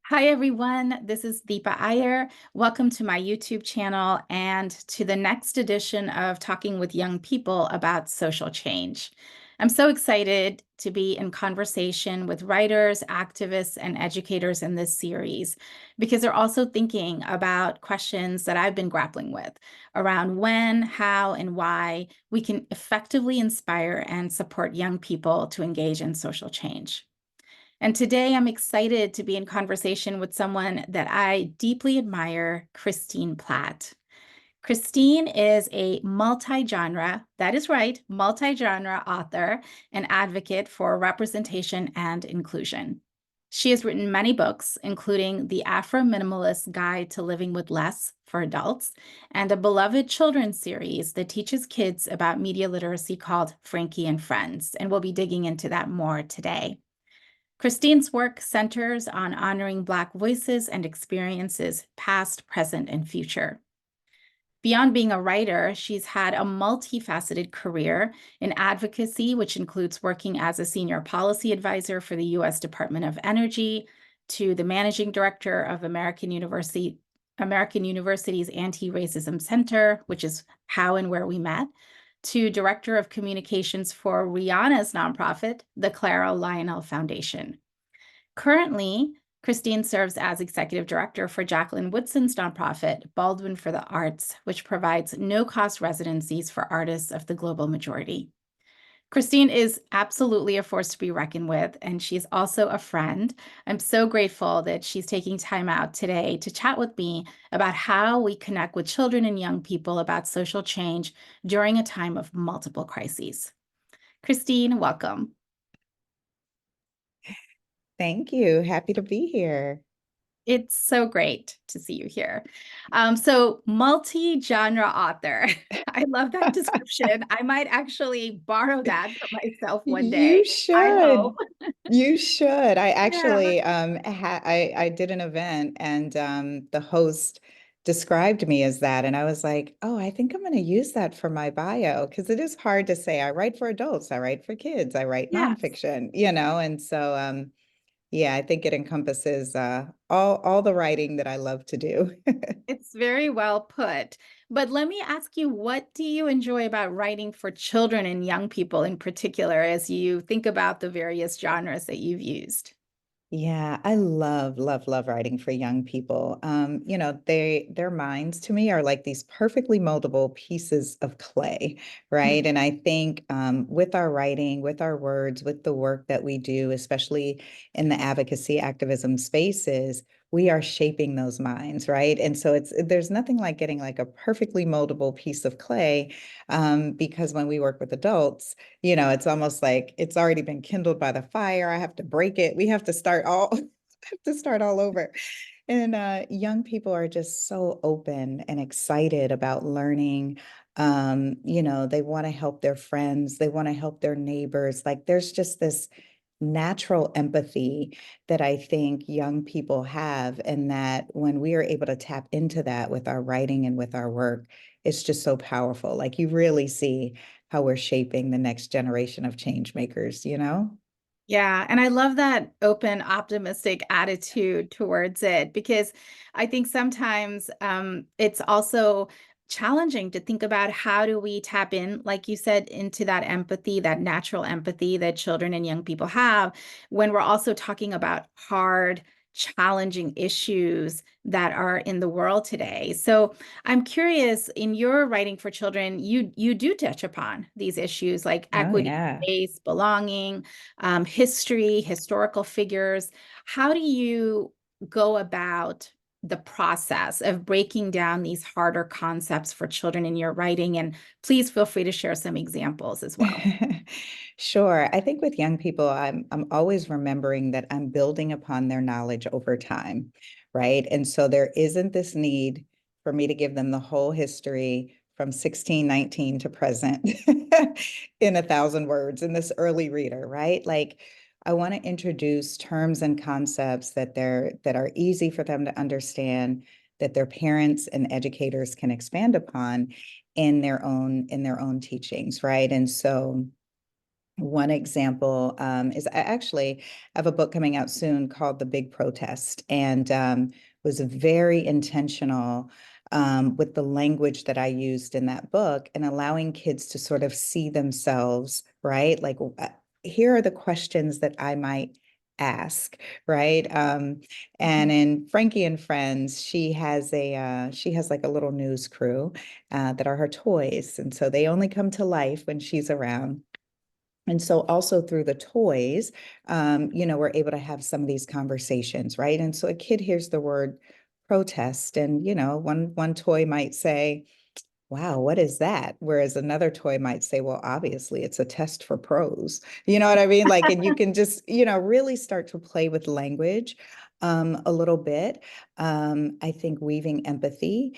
Hi, everyone. This is Deepa Iyer. Welcome to my YouTube channel and to the next edition of Talking with Young People about social change. I'm so excited to be in conversation with writers, activists, and educators in this series because they're also thinking about questions that I've been grappling with around when, how, and why we can effectively inspire and support young people to engage in social change. And today I'm excited to be in conversation with someone that I deeply admire, Christine Platt. Christine is a multi-genre, that is right, multi-genre author and advocate for representation and inclusion. She has written many books, including The Afrominimalist Guide to Living with Less for Adults, and a beloved children's series that teaches kids about media literacy called Frankie and Friends. And we'll be digging into that more today. Christine's work centers on honoring Black voices and experiences, past, present, and future. Beyond being a writer, she's had a multifaceted career in advocacy, which includes working as a senior policy advisor for the U.S. Department of Energy, to the managing director of American University's Anti-Racism Center, which is how and where we met, to director of communications for Rihanna's nonprofit, the Clara Lionel Foundation. Currently, Christine serves as executive director for Jacqueline Woodson's nonprofit, Baldwin for the Arts, which provides no-cost residencies for artists of the global majority. Christine is absolutely a force to be reckoned with, and she's also a friend. I'm so grateful that she's taking time out today to chat with me about how we connect with children and young people about social change during a time of multiple crises. Christine, welcome. Thank you. Happy to be here. It's so great to see you here. So multi-genre author. I love that description. I might actually borrow that for myself one You day. I hope. should. You should. I Yeah. actually I did an event and the host described me as that and I was like, "Oh, I think I'm going to use that for my bio because it is hard to say I write for adults, I write for kids, I write Yes. nonfiction, and so yeah, I think it encompasses all the writing that I love to do." It's very well put. But let me ask you, what do you enjoy about writing for children and young people in particular as you think about the various genres that you've used? Yeah, I love writing for young people. Their minds to me are like these perfectly moldable pieces of clay, right? And I think with our writing, with our words, with the work that we do, especially in the advocacy activism spaces, we are shaping those minds, right? And so there's nothing like getting like a perfectly moldable piece of clay, because when we work with adults, it's almost like it's already been kindled by the fire. I have to break it. We have to start all have to start all over. And young people are just so open and excited about learning. They want to help their friends, they want to help their neighbors. Like there's just this natural empathy that I think young people have, and that when we are able to tap into that with our writing and with our work, it's just so powerful. Like you really see how we're shaping the next generation of change makers, you know? Yeah, and I love that open, optimistic attitude towards it because I think sometimes it's also challenging to think about how do we tap in, like you said, into that empathy, that natural empathy that children and young people have when we're also talking about hard, challenging issues that are in the world today. So I'm curious, in your writing for children, you do touch upon these issues like Oh, equity, yeah. space, belonging, history, historical figures. How do you go about the process of breaking down these harder concepts for children in your writing? And please feel free to share some examples as well. Sure. I think with young people, I'm always remembering that I'm building upon their knowledge over time, right? And so there isn't this need for me to give them the whole history from 1619 to present in 1,000 words in this early reader, right? Like I want to introduce terms and concepts that are easy for them to understand, that their parents and educators can expand upon in their own teachings, right? And so One example is I actually have a book coming out soon called The Big Protest, and was very intentional with the language that I used in that book and allowing kids to sort of see themselves, right? Like, here are the questions that I might ask, right? And Mhm. in Frankie and Friends, she has like a little news crew that are her toys, and so they only come to life when she's around. And so also through the toys, we're able to have some of these conversations, right? And so a kid hears the word protest, and one toy might say, wow, what is that? Whereas another toy might say, well, obviously it's a test for pros. You know what I mean? Like, and you can just, really start to play with language a little bit. I think weaving empathy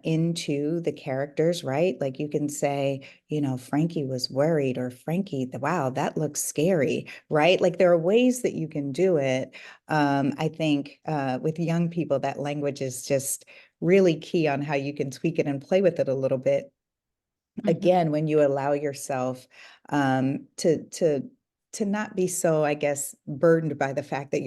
into the characters, right? Like you can say, Frankie was worried, or Frankie, wow, that looks scary, right? Like there are ways that you can do it. I think with young people, that language is just really key on how you can tweak it and play with it a little bit. Mhm. Again, when you allow yourself to not be so, I guess, burdened by the fact that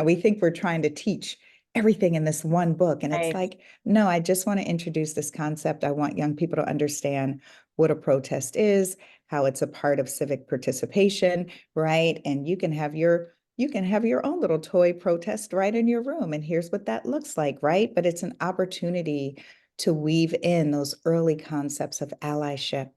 we think we're trying to teach everything in this one book. And it's Right. like, no, I just want to introduce this concept. I want young people to understand what a protest is, how it's a part of civic participation, right? And you can have your own little toy protest right in your room. And here's what that looks like, right? But it's an opportunity to weave in those early concepts of allyship,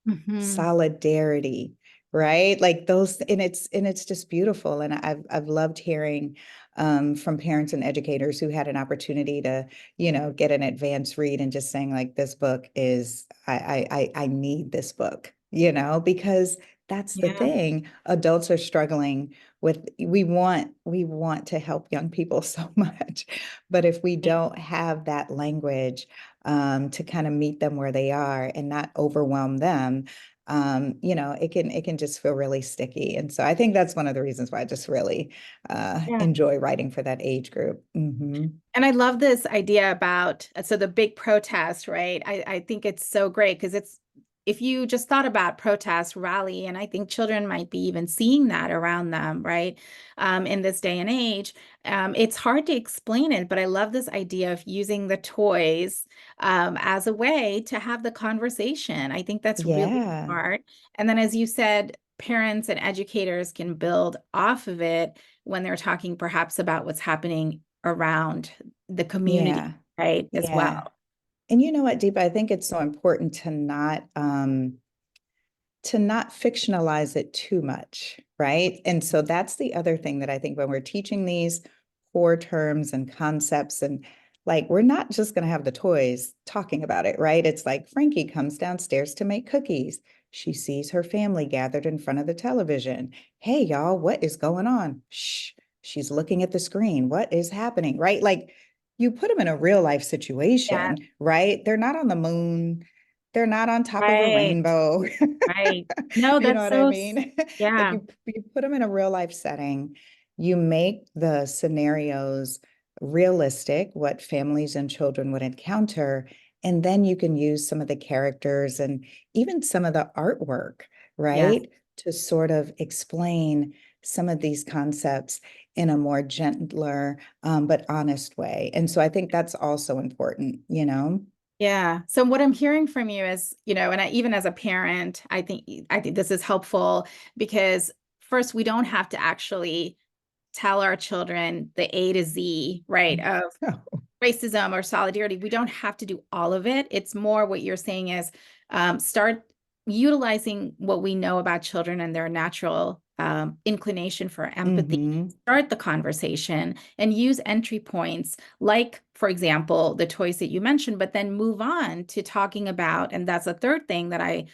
Mhm. solidarity, right? Like those, and it's just beautiful. And I've loved hearing from parents and educators who had an opportunity to, get an advanced read and just saying like, this book is, I need this book, because that's the Yeah. thing. Adults are struggling with, we want to help young people so much, but if we don't have that language to kind of meet them where they are and not overwhelm them, it can just feel really sticky. And so I think that's one of the reasons why I just really Yeah. enjoy writing for that age group. And I love this idea about so the big protest, right? I think it's so great because it's if you just thought about protest rally, and I think children might be even seeing that around them, right? In this day and age, it's hard to explain it, but I love this idea of using the toys as a way to have the conversation. I think that's really Yeah, smart. And then, as you said, parents and educators can build off of it when they're talking perhaps about what's happening around the community, yeah, right, as yeah. well. And you know what, Deepa, I think it's so important to not fictionalize it too much, right? And so that's the other thing that I think when we're teaching these core terms and concepts, and like we're not just going to have the toys talking about it, right? It's like Frankie comes downstairs to make cookies. She sees her family gathered in front of the television. Hey, y'all, what is going on? Shh, she's looking at the screen. What is happening, right? Like you put them in a real life Yeah, situation, right? They're not on the moon. They're not on top of a right, rainbow. right. No, You know that's what I so, mean? Like yeah, you put them in a real life setting, you make the scenarios realistic, what families and children would encounter, and then you can use some of the characters and even some of the artwork, yes. right? To sort of explain some of these concepts in a more gentler, but honest way. And so I think that's also important. Yeah. So what I'm hearing from you is, and even as a parent, I think this is helpful because first we don't have to actually tell our children the A to Z, right, of racism or solidarity. We don't have to do all of it. It's more what you're saying is start utilizing what we know about children and their natural inclination for empathy. Mm-hmm. Start the conversation and use entry points like, for example, the toys that you mentioned, but then move on to talking about, and that's a third thing that I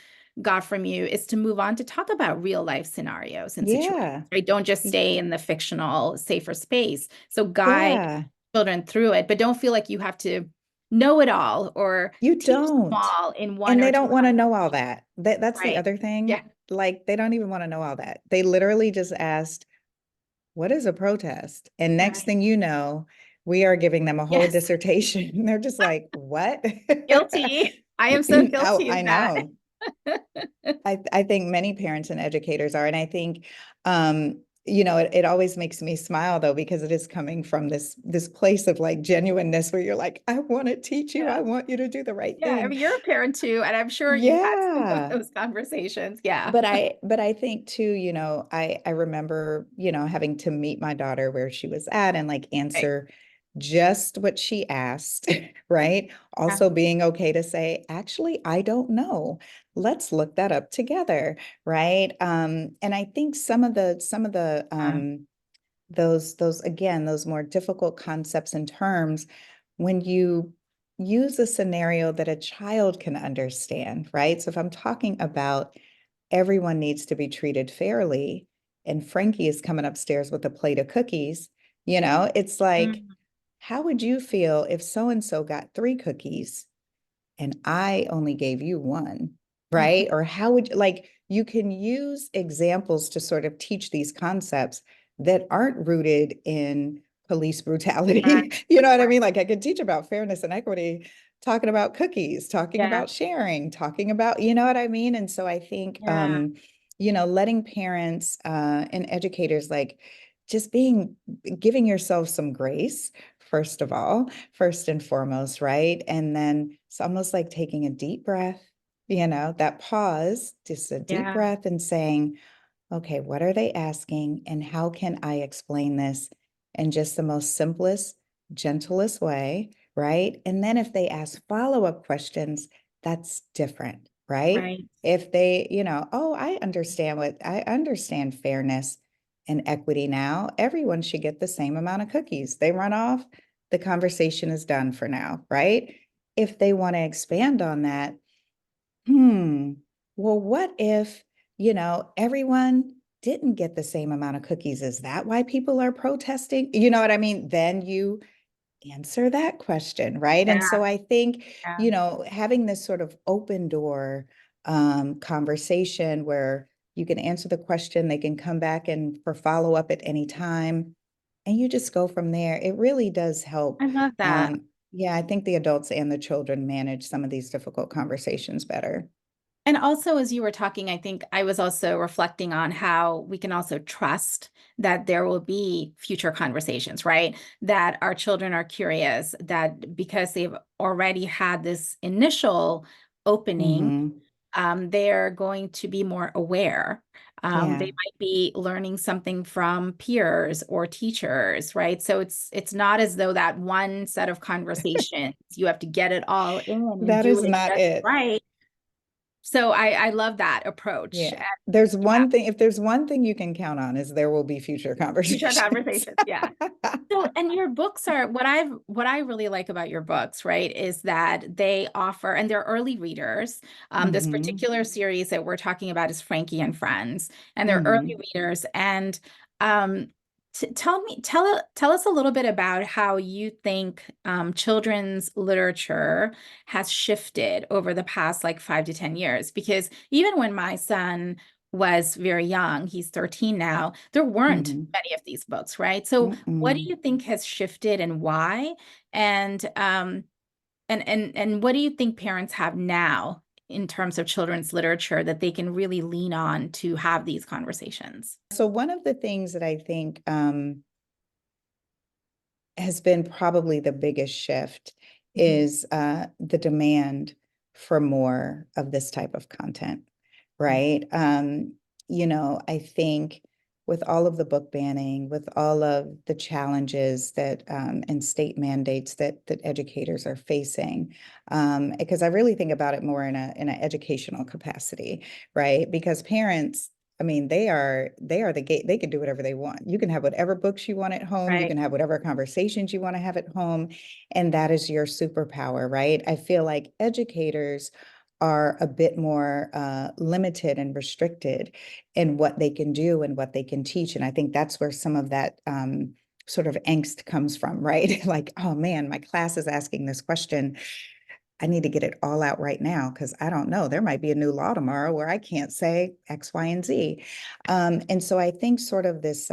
got from you, is to move on to talk about real life scenarios and situations. Yeah. Right? Don't just Y- stay in the fictional, safer space. So guide Yeah. children through it, but don't feel like you have to know it all or You teach them don't. all in one And or they two don't want to know all conversations. that. That's the Right. other thing. Yeah. Like, they don't even want to know all that. They literally just asked, what is a protest? And next Right. thing you know, we are giving them a whole Yes. dissertation. They're just like, what? Guilty. I am so Oh, guilty I of that. know. I think many parents and educators are, and I think, it always makes me smile though, because it is coming from this place of like genuineness where you're like, I want to teach you, I Yeah. want you to do the right Yeah, I thing. mean, you're a parent too, and I'm sure you've had some of Yeah. those conversations. Yeah. But I think too, I remember, having to meet my daughter where she was at and like Right. answer just what she asked, right? Yeah. Also being okay to say, actually, I don't know. Let's look that up together, right? And I think some of the Yeah. those again, those more difficult concepts and terms, when you use a scenario that a child can understand, right? So if I'm talking about everyone needs to be treated fairly, and Frankie is coming upstairs with a plate of cookies, it's like, Mm, how would you feel if so and so got 3 cookies and I only gave you one, mhm. right? Or how would like you can use examples to sort of teach these concepts that aren't rooted in police Right. brutality. You know what I Right. mean? Like I could teach about fairness and equity, talking about cookies, talking Yeah. about sharing, talking about, you know what I mean? And so I think Yeah. letting parents and educators like just being giving yourself some grace, first of all, first and foremost, right? And then it's almost like taking a deep breath, that pause, just a deep Yeah. breath and saying, okay, what are they asking? And how can I explain this in just the most simplest, gentlest way, right? And then if they ask follow-up questions, that's different, right? Right. If they, oh, I understand fairness and equity now. Everyone should get the same amount of cookies. They run off, the conversation is done for now, right? If they want to expand on that, hmm, well, what if, everyone didn't get the same amount of cookies? Is that why people are protesting? You know what I mean? Then you answer that question, right? And Yeah. so I think, Yeah. having this sort of open door conversation where you can answer the question, they can come back and for follow up at any time, and you just go from there. It really does help. I love that. Yeah, I think the adults and the children manage some of these difficult conversations better. And also, as you were talking, I think I was also reflecting on how we can also trust that there will be future conversations, right? That our children are curious, that because they've already had this initial opening, Hmm. they're going to be more aware. They Yeah, might be learning something from peers or teachers, right? So it's not as though that one set of conversations, you have to get it all in and that do is it not just it. right. So I love that approach. Yeah. And There's yeah, one thing, if there's one thing you can count on is there will be future future conversations. conversations. Yeah. So, and your books are what I really like about your books, right, is that they offer, and they're early readers. This Hmm. particular series that we're talking about is Frankie and Friends, and they're early Hmm. readers. And um, tell us a little bit about how you think children's literature has shifted over the past like 5 to 10 years. Because even when my son was very young, he's 13 now, there weren't Hmm. many of these books, right? So what do Mm-mm. you think has shifted and why? And and what do you think parents have now in terms of children's literature that they can really lean on to have these conversations? So one of the things that I think has been probably the biggest shift Mhm. is the demand for more of this type of content, Right. right? I think with all of the book banning, with all of the challenges that and state mandates that educators are facing, because I really think about it more in an educational capacity, right? Because parents, I mean, they are the gate. They can do whatever they want. You can have whatever books you want at home. You Right. can have whatever conversations you want to have at home, and that is your superpower, right? I feel like educators are a bit more limited and restricted in what they can do and what they can teach, and I think that's where some of that sort of angst comes from, right? Like, oh man, my class is asking this question. I need to get it all out right now because I don't know. There might be a new law tomorrow where I can't say X, Y, and Z. And so I think sort of this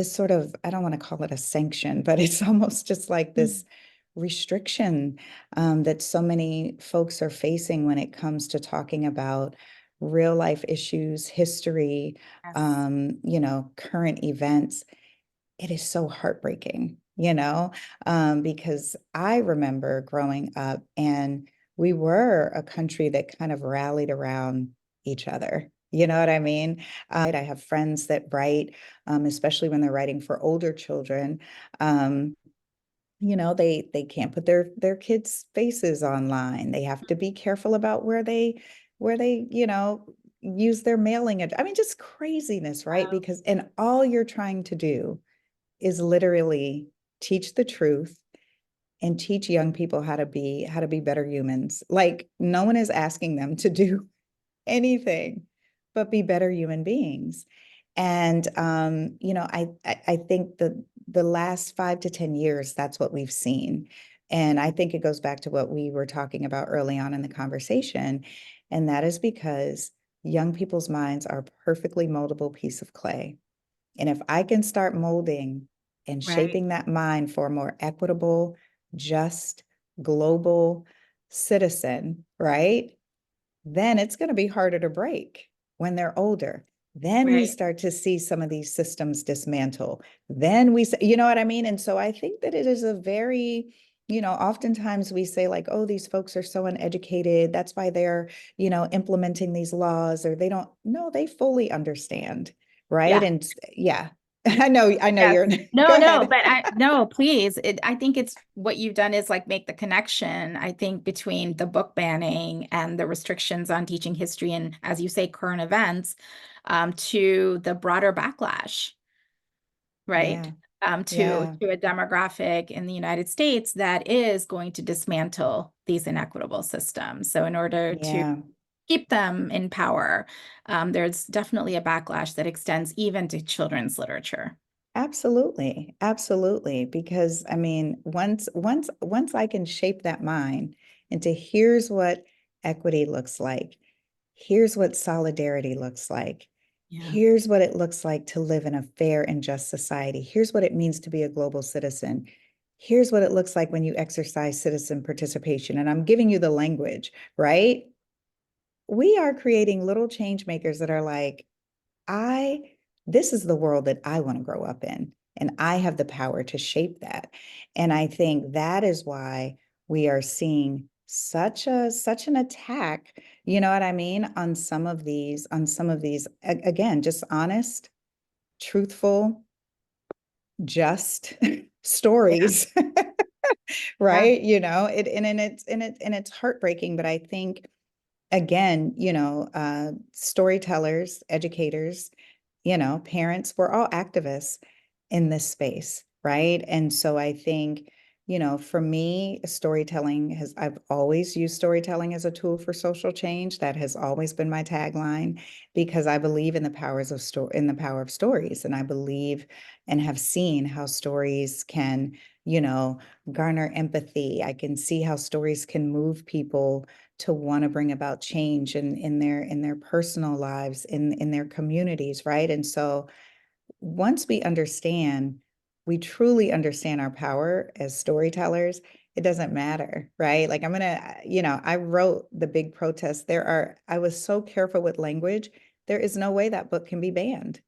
sort of, I don't want to call it a sanction, but it's almost just like Mm. this restriction that so many folks are facing when it comes to talking about real life issues, history, Yes. current events. It is so heartbreaking, because I remember growing up and we were a country that kind of rallied around each other. You know what I mean? I have friends that write, especially when they're writing for older children. Um, they can't put their kids' faces online. They have to be careful about where they use their mailing. I mean, just craziness, right? Wow. Because and all you're trying to do is literally teach the truth and teach young people how to be better humans. Like no one is asking them to do anything but be better human beings. And I think the last 5 to 10 years, that's what we've seen. And I think it goes back to what we were talking about early on in the conversation. And that is because young people's minds are a perfectly moldable piece of clay. And if I can start molding and Right. shaping that mind for a more equitable, just, global citizen, right? Then it's going to be harder to break when they're older. Then we Right. start to see some of these systems dismantle. Then you know what I mean? And so I think that it is a very, oftentimes we say like, oh, these folks are so uneducated. That's why they're, implementing these laws or they don't, no, they fully understand. Right. Yeah. And yeah, I know Yes. you're, No, go no, ahead. but no, please. I think it's what you've done is like make the connection, I think, between the book banning and the restrictions on teaching history and, as you say, current events, to the broader backlash, right? Yeah. To Yeah. a demographic in the United States that is going to dismantle these inequitable systems. So in order to Yeah. keep them in power, there's definitely a backlash that extends even to children's literature. Absolutely. Absolutely. Because I mean, once I can shape that mind into here's what equity looks like, here's what solidarity looks like, Yeah. here's what it looks like to live in a fair and just society, here's what it means to be a global citizen. Here's what it looks like when you exercise citizen participation. And I'm giving you the language, right? We are creating little change makers that are like, I, this is the world that I want to grow up in, and I have the power to shape that. And I think that is why we are seeing such an attack, you know what I mean, on some of these again, just honest, truthful, just Yeah. stories, Yeah. right? And it's heartbreaking, but I think again, storytellers, educators, parents, we're all activists in this space, right? And so I think, for me, I've always used storytelling as a tool for social change. That has always been my tagline because I believe in the power of stories. And I believe and have seen how stories can, you know, garner empathy. I can see how stories can move people to want to bring about change in their personal lives, in their communities, right? And so once we truly understand our power as storytellers, it doesn't matter, right? Like I wrote The Big Protest. I was so careful with language. There is no way that book can be banned.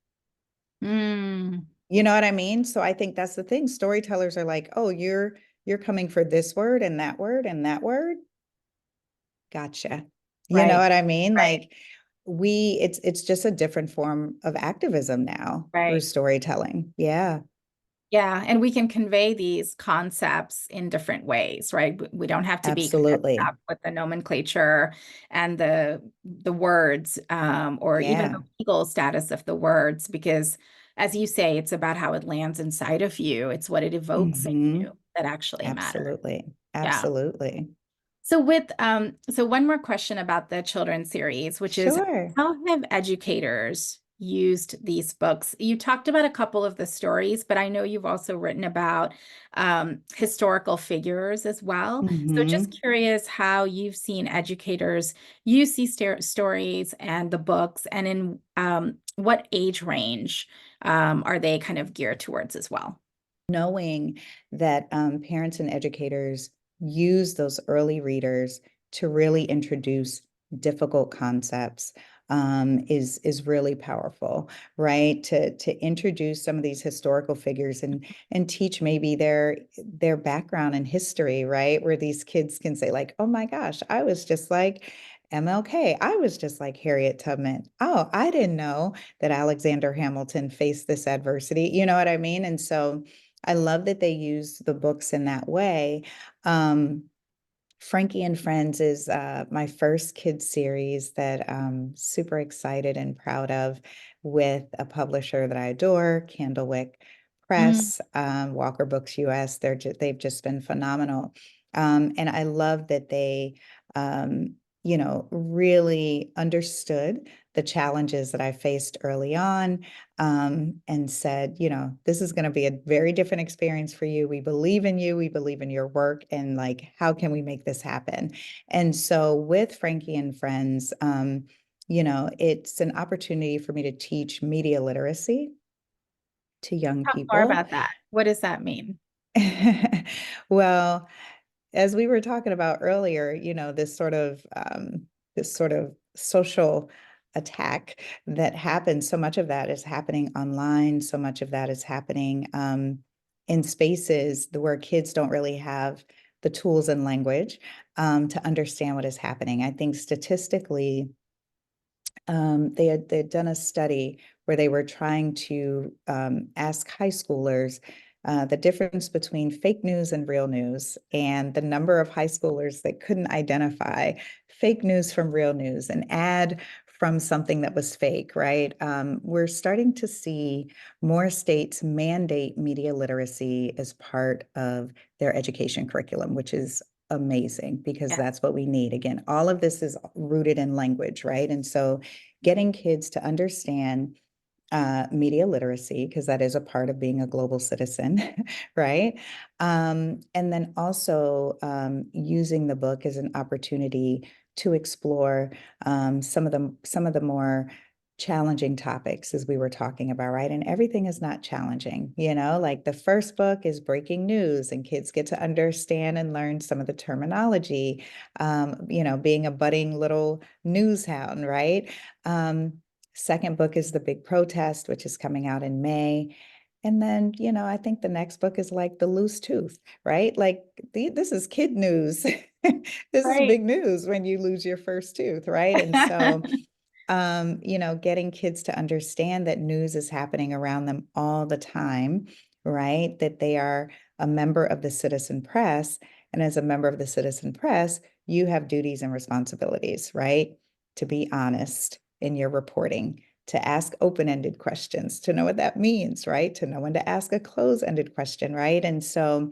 Mm, You know what I mean? So I think that's the thing. Storytellers are like, oh, you're coming for this word and that word and that word. Gotcha. You know right. what I mean? Right. Like it's just a different form of activism now through Right. storytelling. Yeah, Yeah, and we can convey these concepts in different ways, right? We don't have to be kind of absolutely. stuck with the nomenclature and the words, or even the Yeah. legal status of the words, because as you say, it's about how it lands inside of you. It's what it evokes in Hmm. you that actually matters. Absolutely. Yeah. Absolutely. So one more question about the children's series, which is Sure. how have educators used these books? You talked about a couple of the stories, but I know you've also written about historical figures as well. So just Hmm. curious how you've seen educators use these stories and the books, and in what age range are they kind of geared towards as well? knowing that parents and educators use those early readers to really introduce difficult concepts is really powerful, right? To introduce some of these historical figures and teach maybe their background and history, right? Where these kids can say like, "Oh my gosh, I was just like MLK. I was just like Harriet Tubman. Oh, I didn't know that Alexander Hamilton faced this adversity." You know what I mean? And so I love that they use the books in that way. Um, Frankie and Friends is my first kids series that I'm super excited and proud of with a publisher that I adore, Candlewick Mm, Press, Walker Books US. They've just been phenomenal. And I love that they, really understood the challenges that I faced early on, and said, this is going to be a very different experience for you. We believe in you. We believe in your work. And like, how can we make this happen? And so with Frankie and Friends, it's an opportunity for me to teach media literacy to young talk more people. about that. What does that mean? Well, as we were talking about earlier, this sort of social attack that happens, so much of that is happening online, so much of that is happening in spaces where kids don't really have the tools and language to understand what is happening. I think statistically, they'd done a study where they were trying to ask high schoolers the difference between fake news and real news, and the number of high schoolers that couldn't identify fake news from real news, an ad from something that was fake, right? We're starting to see more states mandate media literacy as part of their education curriculum, which is amazing because Yeah. that's what we need. Again, all of this is rooted in language, right? And so getting kids to understand media literacy, because that is a part of being a global citizen, right? And then also using the book as an opportunity to explore some of the more challenging topics as we were talking about, right? And everything is not challenging, like the first book is breaking news, and kids get to understand and learn some of the terminology, being a budding little news hound, right? Um, Second book is The Big Protest, which is coming out in May. And then, I think the next book is like The Loose Tooth, right? Like this is kid news. This is Right. big news when you lose your first tooth, right? And so, getting kids to understand that news is happening around them all the time, right? That they are a member of the citizen press. And as a member of the citizen press, you have duties and responsibilities, right? To be honest in your reporting, to ask open-ended questions, to know what that means, right? To know when to ask a close-ended question, right? And so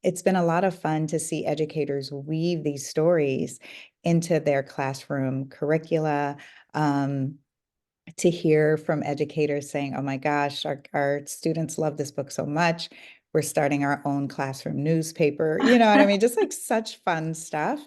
it's been a lot of fun to see educators weave these stories into their classroom curricula, um, to hear from educators saying, "Oh my gosh, our students love this book so much. We're starting our own classroom newspaper." You know what I mean? Just like such fun stuff.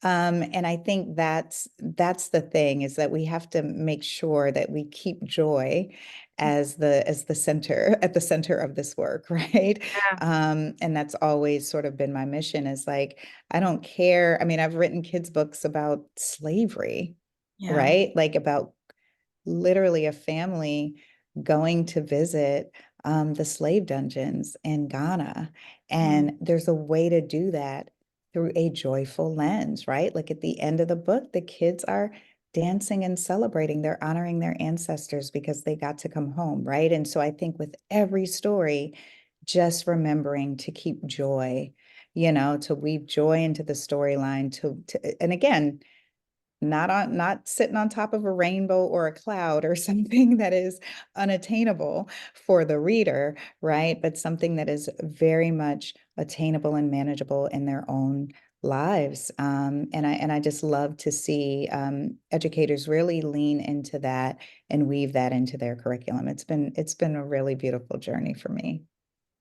And I think that's the thing, is that we have to make sure that we keep joy as the center at the center of this work, right? Yeah. And that's always sort of been my mission, is like, I don't care. I mean, I've written kids' books about slavery, Yeah. right? Like about literally a family going to visit the slave dungeons in Ghana. Mm. And there's a way to do that through a joyful lens, right? Like at the end of the book, the kids are dancing and celebrating. They're honoring their ancestors because they got to come home, right? And so I think with every story, just remembering to keep joy, to weave joy into the storyline, and again, not sitting on top of a rainbow or a cloud or something that is unattainable for the reader, right? But something that is very much attainable and manageable in their own lives. And I just love to see educators really lean into that and weave that into their curriculum. It's been a really beautiful journey for me.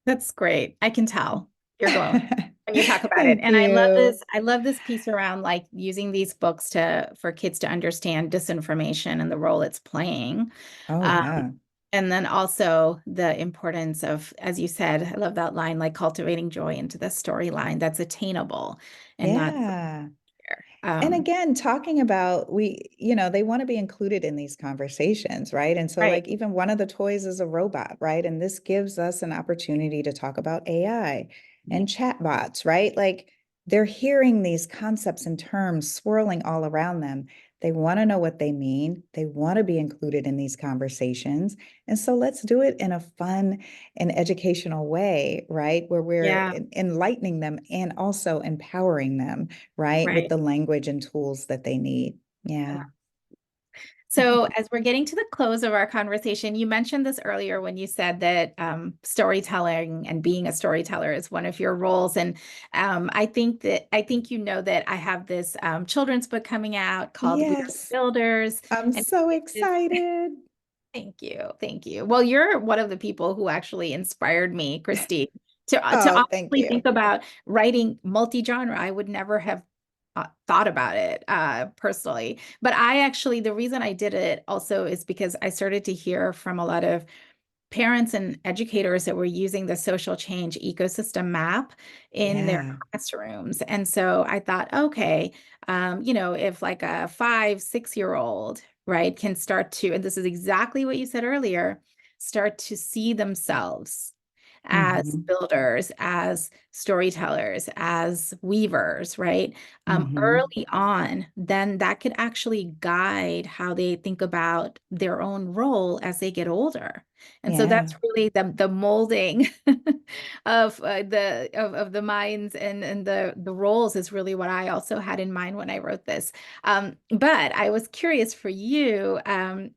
That's great. I can tell you're glowing when you talk about it. Thank And I love this. you. I love this piece around like using these books to for kids to understand disinformation and the role it's playing. Oh Um, yeah. And then also the importance of, as you said, I love that line, like cultivating joy into the storyline that's attainable and not Yeah. there. And again, talking about they want to be included in these conversations, right? And so, Right. like, even one of the toys is a robot, right? And this gives us an opportunity to talk about AI and chatbots, right? Like, they're hearing these concepts and terms swirling all around them. They want to know what they mean. They want to be included in these conversations. And so let's do it in a fun and educational way, right? Where we're Yeah. enlightening them and also empowering them, right? With Right. the language and tools that they need. Yeah. Yeah. So, as we're getting to the close of our conversation, you mentioned this earlier when you said that storytelling and being a storyteller is one of your roles. And I think you know that I have this children's book coming out called We Are the Yes. Builders, I'm and so it is. excited. Thank you, thank you. Well, you're one of the people who actually inspired me, Christine, to Oh, thank honestly you. think about writing multi-genre. I would never have thought about it personally. But I actually, the reason I did it also is because I started to hear from a lot of parents and educators that were using the social change ecosystem map in their Yeah. classrooms. And so I thought, okay, if like a 5, 6 year old, right, can start to, and this is exactly what you said earlier, start to see themselves as Hmm. builders, as storytellers, as weavers, right? Hmm. Early on, then that could actually guide how they think about their own role as they get older. And so Yeah. that's really the molding of of the minds and the roles is really what I also had in mind when I wrote this. But I was curious for you,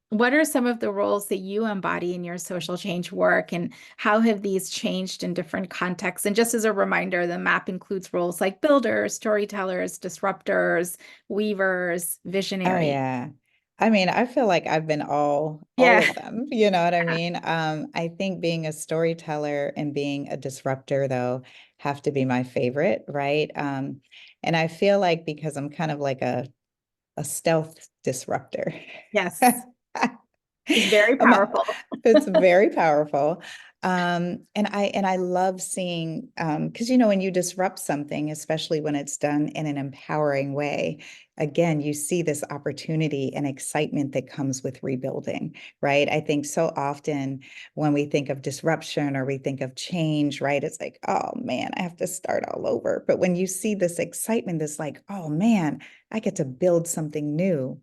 what are some of the roles that you embody in your social change work, and how have these changed in different contexts? And just as a reminder, the map includes roles like builders, storytellers, disruptors, weavers, Oh visionaries. yeah. I mean, I feel like I've been all Yeah. of them, you know what I mean? I think being a storyteller and being a disruptor though have to be my favorite, right? And I feel like because I'm kind of like a stealth disruptor. Yes. It's very Um, powerful. it's very powerful. And I love seeing because when you disrupt something, especially when it's done in an empowering way, again, you see this opportunity and excitement that comes with rebuilding, right? I think so often when we think of disruption or we think of change, right, it's like, oh man, I have to start all over. But when you see this excitement, this like, oh man, I get to build something new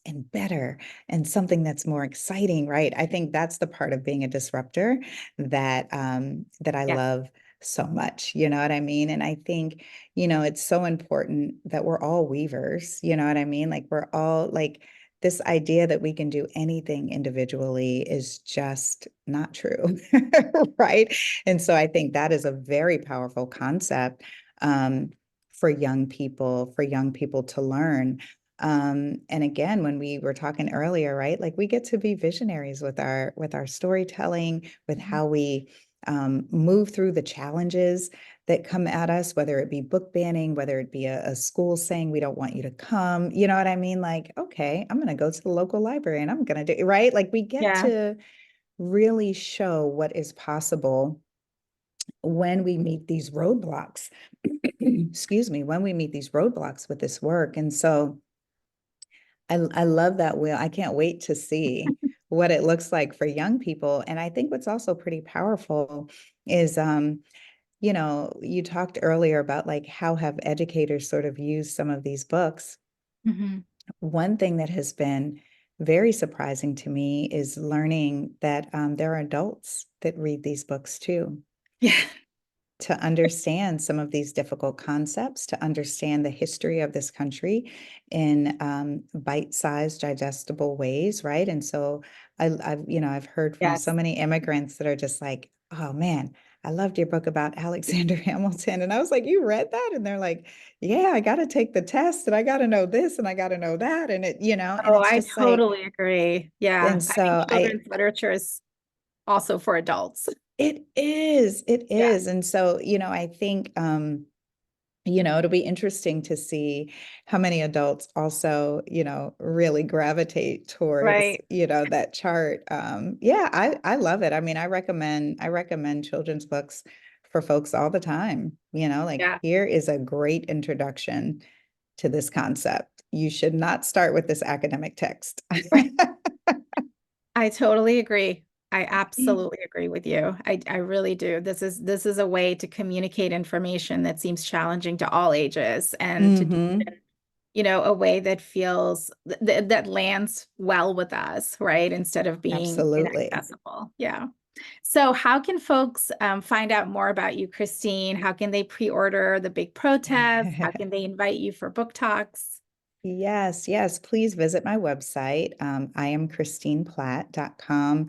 and better and something that's more exciting, right? I think that's the part of being a disruptor that I Yeah. love so much. You know what I mean? And I think, it's so important that we're all weavers, you know what I mean? Like we're all like this idea that we can do anything individually is just not true, right? And so I think that is a very powerful concept for young people to learn. And again, when we were talking earlier, right, like we get to be visionaries with our storytelling, with Mhm. how we move through the challenges that come at us, whether it be book banning, whether it be a school saying we don't want you to come, you know what I mean? Like, okay, I'm going to go to the local library and I'm going to do it, right? Like we get Yeah. to really show what is possible when we meet these roadblocks. Excuse me, when we meet these roadblocks with this work. And so I love that wheel. I can't wait to see what it looks like for young people. And I think what's also pretty powerful is you talked earlier about like how have educators sort of used some of these books. Mhm. One thing that has been very surprising to me is learning that there are adults that read these books too, Yeah. to understand some of these difficult concepts, to understand the history of this country in bite-sized, digestible ways, right? And so I've heard from so Yes. many immigrants that are just like, "Oh man, I loved your book about Alexander Hamilton," and I was like, "You read that?" And they're like, "Yeah, I got to take the test, and I got to know this, and I got to know that," and and Oh, it's I just like, totally agree. Yeah. and I think so I children's literature is also for adults. it Yeah. is, and so I think. It'll be interesting to see how many adults also, really gravitate towards, Right. that chart. Yeah, I love it. I mean, I recommend children's books for folks all the time, like Yeah. here is a great introduction to this concept. You should not start with this academic text. I totally agree. I absolutely agree with you. I really do. This is a way to communicate information that seems challenging to all ages and to do Hmm. it in, a way that feels that lands well with us, right? Instead of being Absolutely. inaccessible. Yeah. So how can folks find out more about you, Christine? How can they pre-order the big protest? How can they invite you for book talks? Yes, yes. Please visit my website. I am christineplatt.com.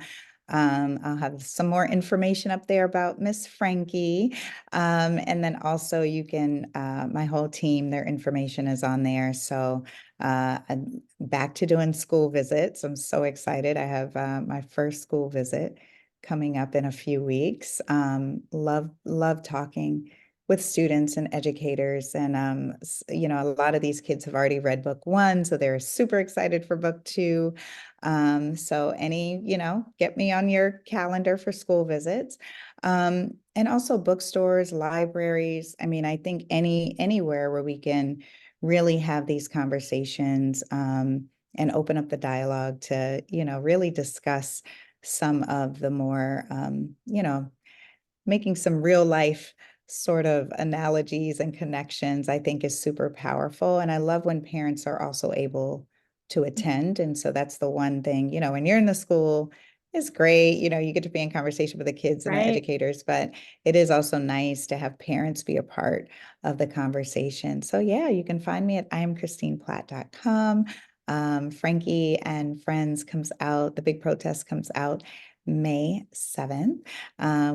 I'll have some more information up there about Miss Frankie. And then also you can, my whole team, their information is on there. So I'm back to doing school visits. I'm so excited. I have my first school visit coming up in a few weeks. Love talking with students and educators. And, a lot of these kids have already read book one, so they're super excited for book two. So get me on your calendar for school visits. And also bookstores, libraries. I mean, I think anywhere where we can really have these conversations, and open up the dialogue to, really discuss some of the more, making some real life sort of analogies and connections, I think is super powerful. And I love when parents are also able to attend. And so that's the one thing, when you're in the school, it's great. You get to be in conversation with the kids and the Right. educators, but it is also nice to have parents be a part of the conversation. So yeah, you can find me at imchristineplatt.com. Frankie and Friends comes out, the big protest comes out May 7th,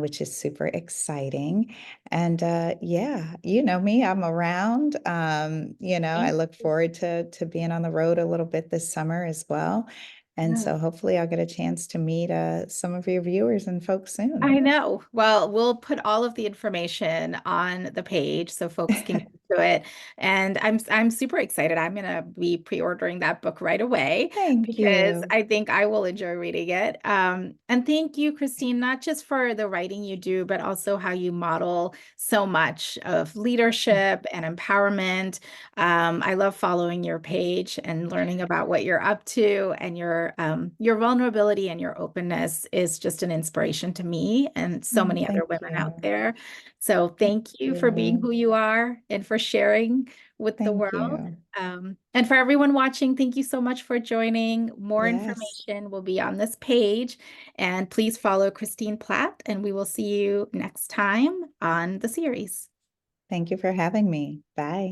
which is super exciting. And yeah, you know me, I'm around. I Thank look you. forward to being on the road a little bit this summer as well. And Yeah. so hopefully I'll get a chance to meet some of your viewers and folks soon. I know. Well, we'll put all of the information on the page so folks can get to it. And I'm super excited. I'm gonna be pre-ordering that book right away Thank because you. I think I will enjoy reading it. And thank you, Christine, not just for the writing you do, but also how you model so much of leadership and empowerment. I love following your page and learning about what you're up to, and your vulnerability and your openness is just an inspiration to me and so Oh, many other thank women out you. there. So thank you for being You. who you are and for sharing with the Thank world. you. And for everyone watching, thank you so much for joining. More Yes. information will be on this page. And please follow Christine Platt, and we will see you next time on the series. Thank you for having me. Bye.